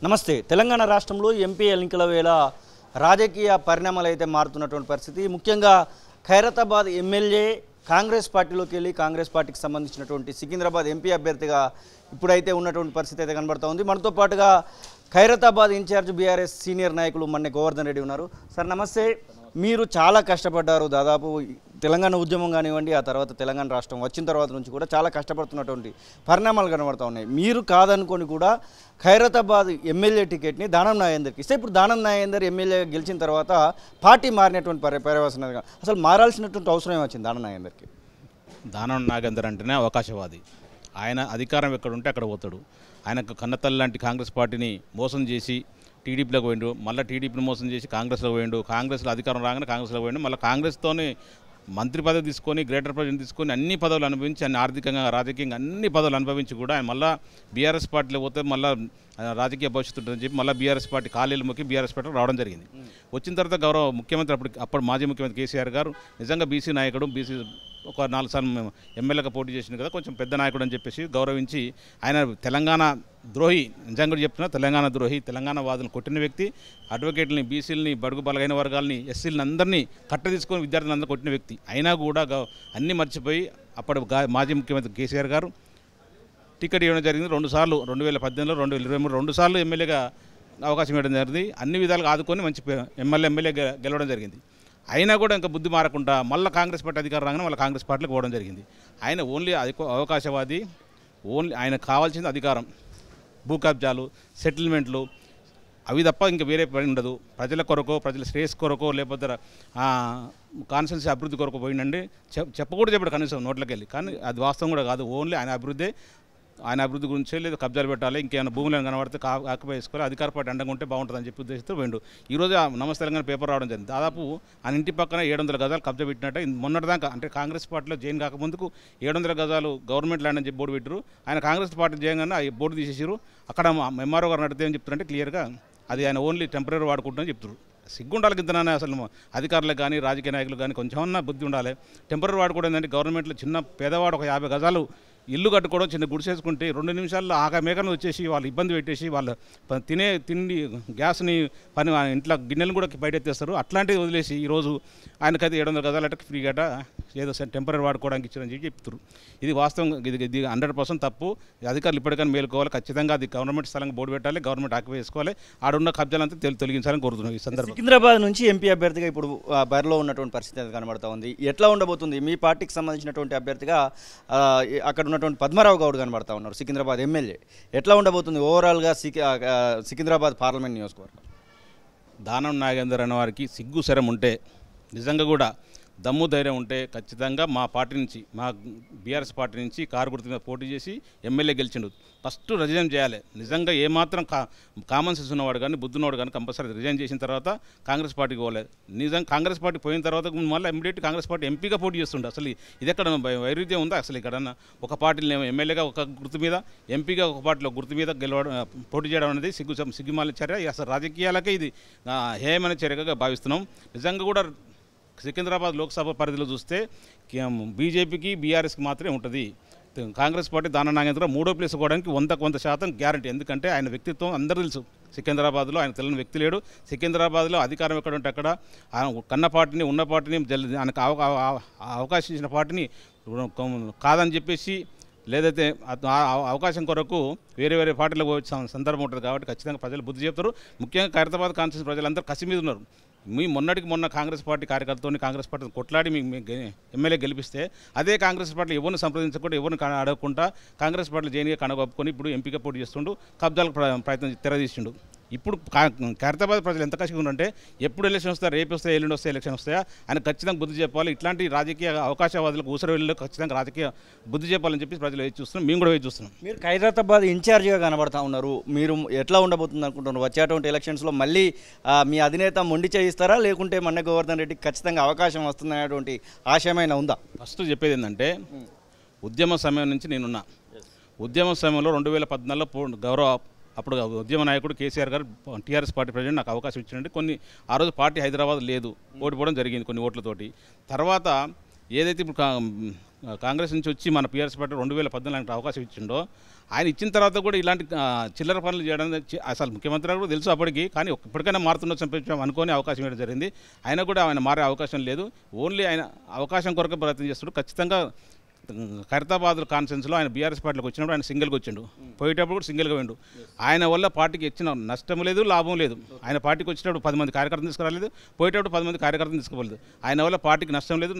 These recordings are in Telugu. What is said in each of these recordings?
నమస్తే. తెలంగాణ రాష్ట్రంలో ఎంపీ ఎన్నికల వేళ రాజకీయ పరిణామాలు అయితే మారుతున్నటువంటి పరిస్థితి. ముఖ్యంగా ఖైరతాబాద్ ఎమ్మెల్యే కాంగ్రెస్ పార్టీలోకి వెళ్ళి కాంగ్రెస్ పార్టీకి సంబంధించినటువంటి సికింద్రాబాద్ ఎంపీ అభ్యర్థిగా ఇప్పుడైతే ఉన్నటువంటి పరిస్థితి అయితే కనబడుతూ ఉంది. మనతో పాటుగా ఖైరతాబాద్ ఇన్ఛార్జ్ బీఆర్ఎస్ సీనియర్ నాయకులు మన్నె గోవర్ధన్ రెడ్డి ఉన్నారు. సార్ నమస్తే. మీరు చాలా కష్టపడ్డారు. దాదాపు తెలంగాణ ఉద్యమం కానివ్వండి, ఆ తర్వాత తెలంగాణ రాష్ట్రం వచ్చిన తర్వాత నుంచి కూడా చాలా కష్టపడుతున్నటువంటి పరిణామాలు కనబడుతూ ఉన్నాయి. మీరు కాదనుకొని కూడా ఖైరతాబాద్ ఎమ్మెల్యే టికెట్ని దానం నాగేందర్కి ఇస్తే ఇప్పుడు దానం నాగేందర్ ఎమ్మెల్యే గెలిచిన తర్వాత పార్టీ మారినటువంటి పర్యవసనం అసలు మారాల్సినటువంటి అవసరం ఏమొచ్చింది దానం నాగేందర్కి? దానం నాగేందర్ అంటేనే అవకాశవాది. ఆయన అధికారం ఎక్కడ ఉంటే అక్కడ పోతాడు. ఆయనకు కన్నతల్లి లాంటి కాంగ్రెస్ పార్టీని మోసం చేసి టీడీపీలోకి పోయిండు, మళ్ళీ టీడీపీని మోసం చేసి కాంగ్రెస్లోకి పోయిండు, కాంగ్రెస్లో అధికారం రాగానే కాంగ్రెస్లోకి పోయిండు, మళ్ళీ కాంగ్రెస్తోనే మంత్రి పదవి తీసుకొని గ్రేటర్ ప్రెసిడెంట్ తీసుకొని అన్ని పదవులు అనుభవించి అన్ని ఆర్థికంగా రాజకీయంగా అన్ని పదవులు అనుభవించి కూడా ఆయన మళ్ళీ బీఆర్ఎస్ పార్టీలో పోతే మళ్ళీ రాజకీయ భవిష్యత్తు ఉంటుందని చెప్పి మళ్ళీ బీఆర్ఎస్ పార్టీ ఖాళీలు మొక్కి బీఆర్ఎస్ పార్టీలో రావడం జరిగింది. వచ్చిన తర్వాత గౌరవ ముఖ్యమంత్రి అప్పుడు మాజీ ముఖ్యమంత్రి కేసీఆర్ గారు నిజంగా బీసీ నాయకుడు, బీసీ ఒక 4 సార్లు ఎమ్మెల్యేగా పోటీ చేసింది కదా, కొంచెం పెద్ద నాయకుడు అని చెప్పేసి గౌరవించి ఆయన తెలంగాణ ద్రోహి, నిజంగా చెప్తున్నా తెలంగాణ ద్రోహి, తెలంగాణ వాదులను కొట్టిన వ్యక్తి, అడ్వకేట్లని, బీసీలని, బడుగు బలగైన వర్గాలని, ఎస్సీలని అందరినీ కట్ట తీసుకొని విద్యార్థులందరూ కొట్టిన వ్యక్తి. అయినా కూడా అన్నీ మర్చిపోయి అప్పుడు మాజీ ముఖ్యమంత్రి కేసీఆర్ గారు టికెట్ ఇవ్వడం జరిగింది. 2 సార్లు 2018లో 2023 2 సార్లు ఎమ్మెల్యేగా అవకాశం ఇవ్వడం జరిగింది. అన్ని విధాలుగా ఆదుకొని మంచి ఎమ్మెల్యే గెలవడం జరిగింది. అయినా కూడా ఇంకా బుద్ధి మారకుండా మళ్ళీ కాంగ్రెస్ పార్టీ అధికారం రాగానే మళ్ళీ కాంగ్రెస్ పార్టీకి పోవడం జరిగింది. ఆయన ఓన్లీ అవకాశవాది, ఓన్లీ ఆయనకు కావాల్సింది అధికారం, భూ కబ్జాలు, సెటిల్మెంట్లు, అవి తప్ప ఇంకా వేరే పని ఉండదు. ప్రజల కొరకు, ప్రజల శ్రేయస్ కొరకు, లేకపోతే కాన్స్టిట్యున్సీ అభివృద్ధి కొరకు పోయిందండి. చెప్పకూడదు చెప్పాడు కనీసం నోట్లోకి వెళ్ళి, కానీ అది వాస్తవం కూడా కాదు. ఓన్లీ ఆయన అభివృద్ధి గురించి లేదు, కబ్జాలు పెట్టాలి, ఇంకేమైనా భూములను కనబడితే ఆక్యుపై చేసుకోవాలి, అధికార పార్టీ అండగా ఉంటే బాగుంటుందని చెప్పి ఉద్దేశంతో పోయిండు. ఈరోజు నమస్తే తెలంగాణ పేపర్ రావడం జరిగింది. దాదాపు ఆయన ఇంటి పక్కన 700 గజాలు కబ్జా పెట్టినట్టే. మొన్నటిదాకా అంటే కాంగ్రెస్ పార్టీలో జైన్ కాకముందుకు 700 గజాలు గవర్నమెంట్ ల్యాండ్ అని చెప్పి బోర్డు పెట్టారు. ఆయన కాంగ్రెస్ పార్టీ చేయగానే ఆ బోర్డు తీసేసారు. అక్కడ ఎంఆర్ఓ గారు నడితే అని చెప్తారంటే క్లియర్గా అది ఆయన ఓన్లీ టెంపరీ వాడుకుంటుందని చెప్తారు. సిగ్గుండాలి కిందనే అసలు అధికారులకు కానీ రాజకీయ నాయకులు కానీ కొంచెం బుద్ధి ఉండాలి. టెంపరీ వాడుకోవడం ఏంటంటే గవర్నమెంట్లో చిన్న పేదవాడు ఒక 50 గజాలు ఇల్లు కట్టుకోవడం, చిన్న గుడిసేసుకుంటే 2 నిమిషాల్లో ఆగా మేకను వచ్చేసి వాళ్ళు ఇబ్బంది పెట్టేసి వాళ్ళ తిండి గ్యాస్ని ఇంట్లో గిన్నెలు కూడా బయటెత్తేస్తారు. అట్లాంటివి వదిలేసి ఈరోజు ఆయనకైతే 700 గజాలు అంటే ఫ్రీ గట ఏదో టెంపరీ వాడుకోవడానికి ఇచ్చారని చెప్పి చెప్తారు. ఇది వాస్తవం, ఇది 100% తప్పు. అధికారులు ఇప్పటికైనా మేలుకోవాలి. ఖచ్చితంగా అది గవర్నమెంట్ స్థలంగా బోర్డు పెట్టాలి, గవర్నమెంట్ ఆక్యుపై చేసుకోవాలి, ఆడున్న కబ్జాలంతా తొలగించాలని కోరుతున్నాం. ఈ సందర్భంగా సికింద్రాబాద్ నుంచి ఎంపీ అభ్యర్థిగా ఇప్పుడు బరిలో ఉన్నటువంటి పరిస్థితి కనబడుతూ ఉంది. ఎట్లా ఉండబోతుంది? మీ పార్టీకి సంబంధించినటువంటి అభ్యర్థిగా అక్కడ ఉన్నటువంటి పద్మారావు గౌడ్ కనబడతా ఉన్నారు, సికింద్రాబాద్ ఎమ్మెల్యే. ఎట్లా ఉండబోతుంది ఓవరాల్గా సికింద్రాబాద్ పార్లమెంట్ నియోజకవర్గం? దానం నాగేందర్ అనే వారికి సిగ్గు శరం ఉంటే, నిజంగా కూడా దమ్ము ధైర్యం ఉంటే ఖచ్చితంగా మా పార్టీ నుంచి, మా బీఆర్ఎస్ పార్టీ నుంచి కారు గుర్తు మీద పోటీ చేసి ఎమ్మెల్యే గెలిచిండు. ఫస్ట్ రిజైన్ చేయాలి. నిజంగా ఏమాత్రం కామన్ సెన్స్ ఉన్నవాడు కానీ బుద్ధున్నవాడు కానీ కంపల్సరీ రిజైన్ చేసిన తర్వాత కాంగ్రెస్ పార్టీకి పోలేదు. నిజంగా కాంగ్రెస్ పార్టీ పోయిన తర్వాత మళ్ళీ ఇమ్మీడియట్ కాంగ్రెస్ పార్టీ ఎంపీగా పోటీ చేస్తుండే. అసలు ఇది ఎక్కడ వైరుధ్యం ఉందా? అసలు ఇక్కడన్నా ఒక పార్టీలో ఎమ్మెల్యేగా ఒక గుర్తు మీద, ఎంపీగా ఒక పార్టీలో గుర్తు మీద పోటీ చేయడం అనేది సిగ్గుమాలిన చర్య. అసలు రాజకీయాలకే ఇది హేయమైన చర్యగా భావిస్తున్నాం. నిజంగా కూడా సికింద్రాబాద్ లోక్సభ పరిధిలో చూస్తే బీజేపీకి, బీఆర్ఎస్కి మాత్రమే ఉంటుంది. కాంగ్రెస్ పార్టీ దానం నాగేంద్ర 3వ ప్లేస్ పోవడానికి 100% గ్యారంటీ. ఎందుకంటే ఆయన వ్యక్తిత్వం అందరూ తెలుసు. సికింద్రాబాద్లో ఆయన తెలియని వ్యక్తి లేడు. సికింద్రాబాద్లో అధికారం ఎక్కడ ఉంటే అక్కడ కన్న పార్టీని, ఉన్న పార్టీని, ఆయనకు అవకాశం ఇచ్చిన పార్టీని కాదని చెప్పేసి, లేదైతే అవకాశం కొరకు వేరే పార్టీలకు పోయే సందర్భం ఉంటుంది. కాబట్టి ఖచ్చితంగా ప్రజలు బుద్ధి చెప్తారు. ముఖ్యంగా ఖైరతాబాద్ కాన్స్టిట్యూన్సీ ప్రజలందరూ కసి మీద ఉన్నారు. మొన్న కాంగ్రెస్ పార్టీ కార్యకర్తలతో కాంగ్రెస్ పార్టీ కొట్లాడి మీకు ఎమ్మెల్యే గెలిపిస్తే అదే కాంగ్రెస్ పార్టీ ఎవరిని సంప్రదించకుండా, ఎవరిని అడగకుండా కాంగ్రెస్ పార్టీ జైన్గా కనగొప్పుకొని ఇప్పుడు ఎంపీగా పోటీ చేస్తుండు, కబ్జాలకు ప్రయత్నం తెరదీసిండు. ఇప్పుడు ఖైరతాబాద్ ప్రజలు ఎంత కసిగా ఉందంటే ఎప్పుడు ఎలక్షన్ వస్తాయి, రేపు వస్తాయి, ఎల్లుండి వస్తాయి, ఎలక్షన్ వస్తాయా ఆయన ఖచ్చితంగా బుద్ధి చెప్పాలి. ఇట్లాంటి రాజకీయ అవకాశవాదులకు ఊసరవెల్లిలో ఖచ్చితంగా రాజకీయ బుద్ధి చెప్పాలని చెప్పి ప్రజలు వేచి చూస్తున్నాం, మేము కూడా వేచి చూస్తున్నాం. మీరు ఖైరతాబాద్ ఇన్ఛార్జిగా కనబడతా ఉన్నారు. మీరు ఎట్లా ఉండబోతుంది అనుకుంటున్నారు? వచ్చేటువంటి ఎలక్షన్స్లో మళ్ళీ మీ అధినేత మొండి చేయిస్తారా, లేకుంటే మన్నె గోవర్ధన్ రెడ్డికి ఖచ్చితంగా అవకాశం వస్తుందనేటువంటి ఆశయమైన ఉందా? ఫస్ట్ చెప్పేది ఏంటంటే ఉద్యమ సమయం నుంచి నేనున్నా. ఉద్యమ సమయంలో 2014లో గౌరవ అప్పుడు ఉద్యమ నాయకుడు కేసీఆర్ గారు టీఆర్ఎస్ పార్టీ ప్రెసిడెంట్ నాకు అవకాశం ఇచ్చిందంటే ఆ రోజు పార్టీ హైదరాబాద్ లేదు, ఓడిపోవడం జరిగింది కొన్ని ఓట్లతోటి. తర్వాత ఏదైతే ఇప్పుడు కాంగ్రెస్ నుంచి వచ్చి మన పీఆర్ఎస్ పార్టీ 2014 అవకాశం ఇచ్చిండో ఆయన ఇచ్చిన తర్వాత కూడా ఇలాంటి చిల్లర పనులు చేయడం అసలు ముఖ్యమంత్రి కూడా తెలుసు అప్పటికి, కానీ ఇప్పటికైనా మారుతున్న అనుకోని అవకాశం ఇవ్వడం జరిగింది. అయినా కూడా ఆయన మారే అవకాశం లేదు. ఓన్లీ ఆయన అవకాశం కొరకు ప్రయత్నం చేస్తున్నాడు. ఖచ్చితంగా ఖైరతాబాద్ కాన్ఫరెన్స్లో ఆయన బీఆర్ఎస్ పార్టీలోకి వచ్చినప్పుడు ఆయన సింగిల్గా వచ్చిండు, పోయేటప్పుడు కూడా సింగిల్గా పోయిండు. ఆయన వల్ల పార్టీకి ఇచ్చిన నష్టం లేదు, లాభం లేదు. ఆయన పార్టీకి వచ్చినప్పుడు 10 మంది కార్యకర్తలు తీసుకురాలేదు, పోయేటప్పుడు 10 మంది కార్యకర్తలు తీసుకోలేదు. ఆయన వల్ల పార్టీకి నష్టం లేదు,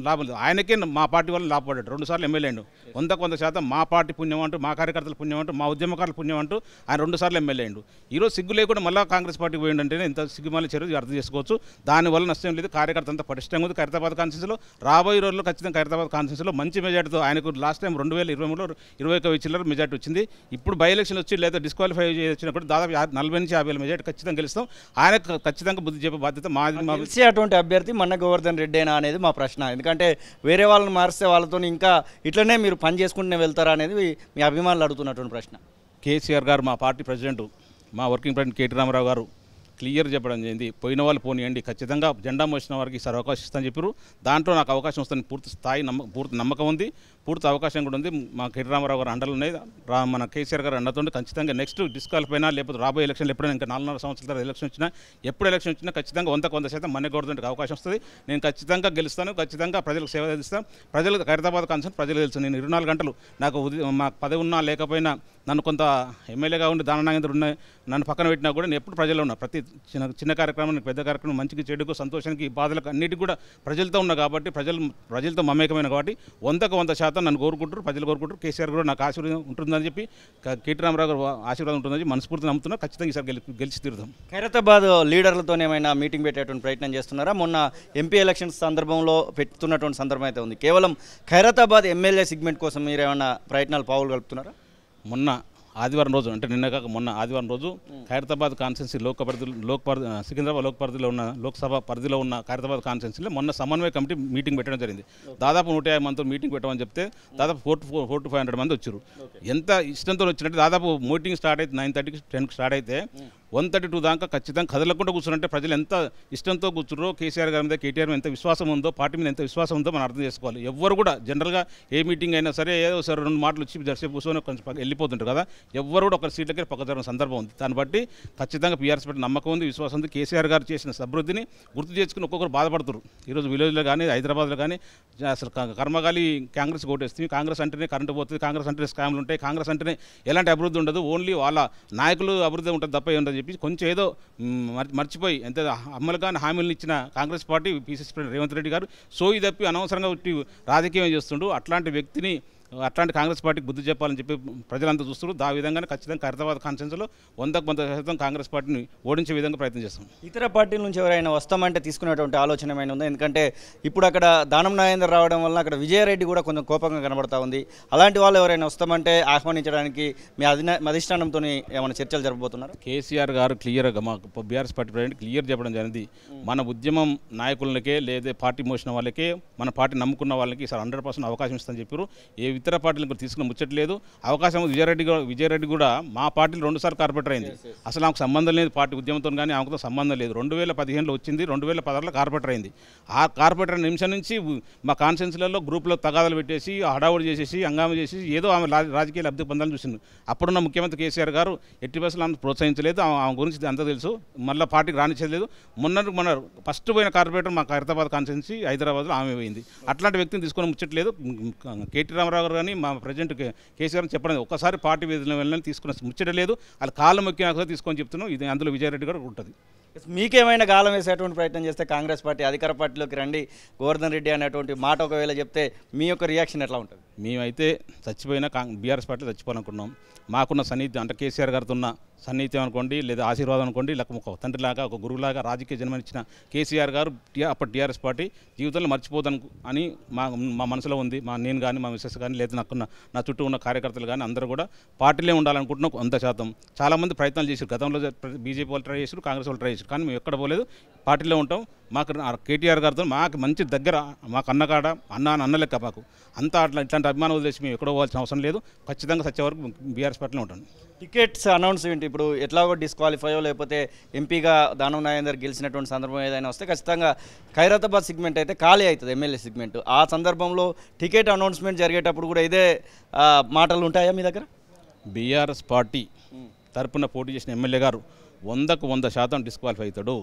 లాభం లేదు. ఆయనకే మా పార్టీ వల్ల లాభపడ్డాడు. 2 సార్లు ఎమ్మెల్యే అయ్యిండు. 100% మా పార్టీ పుణ్యం అంటూ, మా కార్యకర్తల పుణ్యం అంటూ, మా ఉద్యమకారుల పుణ్యం అంటూ ఆయన 2 సార్లు ఎమ్మెల్యే అయ్యిండు. ఈరోజు సిగ్గు లేకుండా మళ్ళీ కాంగ్రెస్ పార్టీకి పోయిండంటేనే ఇంత సిగ్గుమాల చర్య అర్థం చేసుకోవచ్చు. దానివల్ల నష్టం లేదు. కార్యకర్త అంతా పటిష్టంగా ఉంది ఖైరతాబాద్ కాన్ఫరెన్స్లో. రాబోయే రోజుల్లో ఖచ్చితంగా ఖైరతాబాద్ కాన్ఫరెన్స్లో మంచి మెజార్టీతో, ఆయనకు లాస్ట్ టైం 2023లో 21 చిల్లర మెజార్టీ వచ్చింది. ఇప్పుడు బై ఎలక్షన్ వచ్చి లేదా డిస్క్వాలిఫై వచ్చినప్పుడు దాదాపు 40 నుంచి 50 మెజార్టీ ఖచ్చితంగా గెలుస్తాం. ఆయనకు ఖచ్చితంగా బుద్ధి చెప్పే బాధ్యత మాది. అటువంటి అభ్యర్థి మన్న గోవర్ధన్ రెడ్డేనా అనేది మా ప్రశ్న. ఎందుకంటే వేరే వాళ్ళని మారిస్తే వాళ్ళతో ఇంకా ఇట్లనే మీరు పని చేసుకుంటూనే వెళ్తారా అనేది మీ అభిమానులు అడుగుతున్నటువంటి ప్రశ్న. కేసీఆర్ గారు, మా పార్టీ ప్రెసిడెంట్, మా వర్కింగ్ ప్రెసిడెంట్ కేటీ రామారావు గారు క్లియర్ చెప్పడం జరిగింది. పోయిన వాళ్ళు పోనీయండి, ఖచ్చితంగా జెండా మోసిన వారికి ఈసారి అవకాశం ఇస్తానని చెప్పారు. దాంట్లో నాకు అవకాశం వస్తుందని పూర్తి నమ్మకం ఉంది, పూర్తి అవకాశం కూడా ఉంది. మా కేటీ రామారావు గారు అండలు ఉన్నాయి, మన కేసీఆర్ గారు అండతో ఖచ్చితంగా నెక్స్ట్ డిస్క్వాలిఫై అయినా లేకపోతే రాబోయే ఎలక్షన్లు ఎప్పుడైనా ఇంకా 4 సంవత్సరాల తర్వాత ఎలక్షన్ వచ్చినా, ఎప్పుడు ఎలక్షన్ వచ్చినా ఖచ్చితంగా 100% మన్య గవర్నమెంట్కి అవకాశం వస్తుంది. నేను ఖచ్చితంగా గెలుస్తాను, ఖచ్చితంగా ప్రజలకు సేవ చేస్తాను. ప్రజలకు ఖైరతాబాద్ కాన్సెప్ట్ ప్రజలు తెలుసు. నేను 24 గంటలు నాకు మా పదవి ఉన్నా లేకపోయినా, నన్ను కొంత ఎమ్మెల్యేగా ఉండి దాన నాగేంద్ర ఉన్న నన్ను పక్కన పెట్టినా కూడా నేను ఎప్పుడు ప్రజల్లో ఉన్నా. ప్రతి చిన్న కార్యక్రమానికి, పెద్ద కార్యక్రమం, మంచికి, చెడుకు, సంతోషానికి, బాధలకు అన్నిటికీ కూడా ప్రజలతో ఉన్నా కాబట్టి, ప్రజలతో మమేకమైన కాబట్టి 100% నన్ను కోరుకుంటారు, ప్రజలు కోరుకుంటారు. కేసీఆర్ కూడా నాకు ఆశీర్వాదం ఉంటుందని చెప్పి, కేటీ రామారావు గారు ఆశీర్వాదం ఉంటుందని మనస్ఫూర్తి నమ్ముతున్నా. ఖచ్చితంగా ఈసారి గెలిచి తీరుతాం. ఖైరతాబాద్ లీడర్లతో ఏమైనా మీటింగ్ పెట్టేటువంటి ప్రయత్నం చేస్తున్నారా? మొన్న ఎంపీ ఎలక్షన్స్ సందర్భంలో పెడుతున్నటువంటి సందర్భం అయితే ఉంది. కేవలం ఖైరతాబాద్ ఎమ్మెల్యే సెగ్మెంట్ కోసం మీరు ఏమైనా ప్రయత్నాలు పావులు కలుపుతున్నారా? మొన్న ఆదివారం రోజు, అంటే నిన్న కాక మొన్న ఆదివారం రోజు ఖైరతాబాద్ కాన్స్టిట్యున్సీ సికింద్రాబాద్ లోక్సభ పరిధిలో ఉన్న ఖైరతాబాద్ కాన్స్టిట్యున్సీలో మొన్న సమన్వయ కమిటీ మీటింగ్ పెట్టడం జరిగింది. దాదాపు 150 మందితో మీటింగ్ పెట్టమని చెప్తే దాదాపు 400 to 500 మంది వచ్చారు. ఎంత ఇష్టంతో వచ్చినట్టు దాదాపు మీటింగ్ స్టార్ట్ అయితే 9:30కి 10కి స్టార్ట్ అయితే 1:32 దాకా ఖచ్చితంగా కదలకుండా కూర్చుంటే ప్రజలు ఎంత ఇష్టంతో కూర్చున్నారో, కేసీఆర్ గారి మీద, కేటీఆర్ మీద ఎంత విశ్వాసం ఉందో, పార్టీ మీద ఎంత విశ్వాసం ఉందో మనం అర్థం చేసుకోవాలి. ఎవ్వరు కూడా జనరల్గా ఏ మీటింగ్ అయినా సరే ఏదో సరే 2 మాటలు వచ్చి జర్సేపు కూర్చొని కొంచెం వెళ్ళిపోతుంటారు కదా. ఎవ్వరు కూడా ఒక సీట్ దగ్గర పక్క జరిగిన సందర్భం ఉంది. దాన్ని బట్టి ఖచ్చితంగా పీఆర్ఎస్ పట్ల నమ్మకం ఉంది, విశ్వాసం ఉంది. కేసీఆర్ గారు చేసిన అభివృద్ధిని గుర్తు చేసుకుని ఒక్కొక్కరు బాధపడుతున్నారు. ఈరోజు విలేజ్లో కానీ, హైదరాబాద్లో కానీ అసలు కర్మగాలి కాంగ్రెస్ ఓటేస్తుంది. కాంగ్రెస్ అంటేనే కరెంటు పోతుంది, కాంగ్రెస్ అంటేనే స్కామ్లు ఉంటాయి, కాంగ్రెస్ అంటేనే ఎలాంటి అభివృద్ధి ఉండదు, ఓన్లీ వాళ్ళ నాయకులు అభివృద్ధి ఉంటుంది తప్ప ఏముంటుంది చెప్పి కొంచెం ఏదో మర్చిపోయి ఎంత అమలు కానీ హామీలను ఇచ్చిన Congress party, PCC president Revanth Reddy గారు సోయి తప్పి అనవసరంగా రాజకీయం చేస్తుండు. అట్లాంటి వ్యక్తిని, అట్లాంటి కాంగ్రెస్ పార్టీకి బుద్ధి చెప్పాలని చెప్పి ప్రజలంతా చూస్తున్నారు. ఆ విధంగానే ఖచ్చితంగా ఖైరతాబాద్ కాన్స్టిట్యున్సీలో 100% కాంగ్రెస్ పార్టీని ఓడించే విధంగా ప్రయత్నం చేస్తాం. ఇతర పార్టీల నుంచి ఎవరైనా వస్తామంటే తీసుకునేటువంటి ఆలోచన ఏమైనా ఉందా? ఎందుకంటే ఇప్పుడు అక్కడ దానం నాగేంద్ర రావడం వల్ల అక్కడ విజయారెడ్డి కూడా కొంచెం కోపంగా కనబడతా ఉంది. అలాంటి వాళ్ళు ఎవరైనా వస్తామంటే ఆహ్వానించడానికి మీ అధిష్టానంతో ఏమైనా చర్చలు జరగబోతున్నారు? కేసీఆర్ గారు క్లియర్గా, మా బీఆర్ఎస్ పార్టీ ప్రెసిడెంట్ క్లియర్ చెప్పడం జరిగింది. మన ఉద్యమం నాయకులకే లేదా పార్టీ మోసిన వాళ్ళకే, మన పార్టీ నమ్ముకున్న వాళ్ళకి ఈసారి 100% అవకాశం ఇస్తామని చెప్పారు. ఏ ఇతర పార్టీలు కూడా తీసుకుని ముచ్చట్లేదు. అవకాశం విజయారెడ్డి కూడా మా పార్టీలో 2 సార్లు కార్పొరేటర్ అయింది. అసలు ఆమెకు సంబంధం లేదు, పార్టీ ఉద్యమంతో కానీ ఆమెతో సంబంధం లేదు. 2015లో వచ్చింది, 2016లో కార్పొరేటర్ అయింది. ఆ కార్పొరేటర్ నిమిషం నుంచి మా కాన్స్టిట్యున్సీలలో గ్రూప్లో తగాదాలు పెట్టేసి, హడావుడి చేసేసి, హంగామా చేసేసి ఏదో ఆమె రాజకీయ లబ్ధి పొందాలని చూసింది. అప్పుడున్న ముఖ్యమంత్రి కేసీఆర్ గారు ఎట్టి బస్సులు ఆమె ప్రోత్సహించలేదు. ఆమె గురించి అంతా తెలుసు. మళ్ళీ పార్టీకి రానిచ్చలేదు. మొన్న ఫస్ట్ పోయిన కార్పొరేటర్ మా ఖైరతాబాద్ కాన్స్టిట్యున్సీ హైదరాబాద్లో ఆమె పోయింది. అట్లాంటి వ్యక్తిని తీసుకొని ముచ్చట్లేదు. కేటీ రామారావు గారు కానీ మా ప్రెసిడెంట్ కేసీఆర్ చెప్పడం, ఒక్కసారి పార్టీ వేదికల వెళ్ళని తీసుకుని ముచ్చటలేదు. వాళ్ళ కాళ్ళు మొక్కినా తీసుకొని చెప్తున్నాం. ఇది అందులో విజయారెడ్డి గారు ఉంటుంది. మీకేమైనా గాలం వేసేటువంటి ప్రయత్నం చేస్తే కాంగ్రెస్ పార్టీ అధికార పార్టీలోకి రండి గోవర్ధన్ రెడ్డి అనేటువంటి మాట ఒకవేళ చెప్తే మీ యొక్క రియాక్షన్ ఎట్లా ఉంటుంది? మేమైతే చచ్చిపోయినా బీఆర్ఎస్ పార్టీ చచ్చిపోవాలనుకున్నాం. మాకున్న సన్నిహిత్యం, అంటే కేసీఆర్ గారితో ఉన్న సన్నిహిత్యం అనుకోండి, లేదా ఆశీర్వాదం అనుకోండి, లేకపోతే ఒక తండ్రిలాగా, ఒక గురువులాగా రాజకీయ జన్మనిచ్చిన కేసీఆర్ గారు అప్పటి టీఆర్ఎస్ పార్టీ జీవితంలో మర్చిపోతాను అని మా మనసులో ఉంది. నేను కానీ, మా మిస్సెస్ కానీ, లేదా నా చుట్టూ ఉన్న కార్యకర్తలు కానీ అందరూ కూడా పార్టీలే ఉండాలనుకుంటున్నాం 100%. చాలామంది ప్రయత్నాలు చేశారు. గతంలో బీజేపీ వాళ్ళు ట్రై చేశారు, కాంగ్రెస్ వాళ్ళు ట్రై చేశారు. కానీ మేము ఎక్కడ పోలేదు, పార్టీలో ఉంటాం. మాకు కేటీఆర్ గారితో మాకు మంచి దగ్గర, మాకు అన్నకాడ అన్న లెక్క. మాకు అంతా ఇట్లాంటి అభిమానం వదిలేసి మేము ఎక్కడో పోవాల్సిన అవసరం లేదు. ఖచ్చితంగా సచ్చే వరకు బీఆర్ఎస్ పార్టీలో ఉంటాను. టికెట్స్ అనౌన్స్ ఏంటి? ఇప్పుడు ఎట్లాగో డిస్క్వాలిఫైయో లేకపోతే ఎంపీగా దానం నాగేందర్ గెలిచినటువంటి సందర్భం ఏదైనా వస్తే ఖచ్చితంగా ఖైరతాబాద్ సెగ్మెంట్ అయితే ఖాళీ అవుతుంది, ఎమ్మెల్యే సెగ్మెంట్. ఆ సందర్భంలో టికెట్ అనౌన్స్మెంట్ జరిగేటప్పుడు కూడా ఇదే మాటలు ఉంటాయా మీ దగ్గర? బీఆర్ఎస్ పార్టీ తరపున పోటీ చేసిన ఎమ్మెల్యే గారు 100% డిస్క్వాలిఫై అవుతాడు.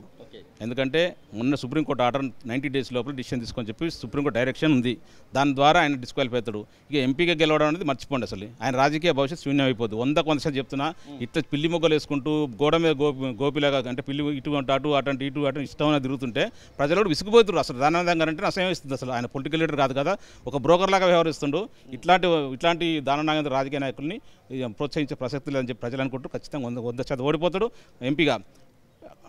ఎందుకంటే మొన్న సుప్రీంకోర్టు ఆర్డర్ 90 డేస్ లోపల డిసిషన్ తీసుకొని చెప్పి సుప్రీంకోర్టు డైరెక్షన్ ఉంది. దాని ద్వారా ఆయన డిస్క్వాలిఫై అవుతాడు. ఇక ఎంపీగా గెలవడం అనేది మర్చిపోండి. అసలు ఆయన రాజకీయ భవిష్యత్తు శూన్యం అయిపోద్ది. 100% చెప్తున్నా. ఇట్లా పిల్లి మొగ్గలు వేసుకుంటూ గోడ మీద గోపిలాగా అంటే పిల్లి ఇటు అటు ఇష్టమైన తిరుగుతుంటే ప్రజలు కూడా విసిగిపోతున్నారు. అసలు దానందంగా అంటే అసహ్యం ఇస్తుంది. అసలు ఆయన పొలిటికల్ లీడర్ కాదు కదా, ఒక బ్రోకర్ లాగా వ్యవహరిస్తుండు. ఇట్లాంటి దానంగా రాజకీయ నాయకుల్ని ప్రోత్సహించే ప్రసక్తి లేదని చెప్పి ప్రజలు అనుకుంటూ ఖచ్చితంగా 100% ఓడిపోతాడు ఎంపీగా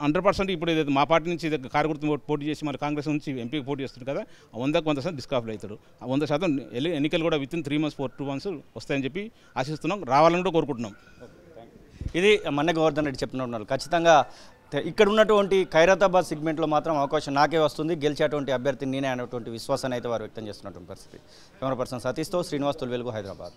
100%. ఇప్పుడు ఏదైతే మా పార్టీ నుంచి కార్యకర్తలు పోటీ చేసి మరి కాంగ్రెస్ నుంచి ఎంపీకి పోటీ చేస్తుంది కదా, 100% డిస్క్వాలిఫై అవుతాడు. 100% ఎన్నికలు కూడా విత్ ఇన్ 3 months 2 months వస్తాయని చెప్పి ఆశిస్తున్నాం. రావాలని కూడా కోరుకుంటున్నాం. ఇది మన్నె గోవర్ధన్ రెడ్డి చెప్తున్నారు. ఖచ్చితంగా ఇక్కడ ఉన్నటువంటి ఖైరతాబాద్ సెగ్మెంట్లో మాత్రం అవకాశం నాకే వస్తుంది, గెలిచేటువంటి అభ్యర్థి నేనే అనేటువంటి విశ్వాసాన్ని అయితే వారు వ్యక్తం చేస్తున్నటువంటి పరిస్థితి. కెమెరా పర్సన్ సతీష్తో శ్రీనివాస్ తొలివెలుగు, హైదరాబాద్.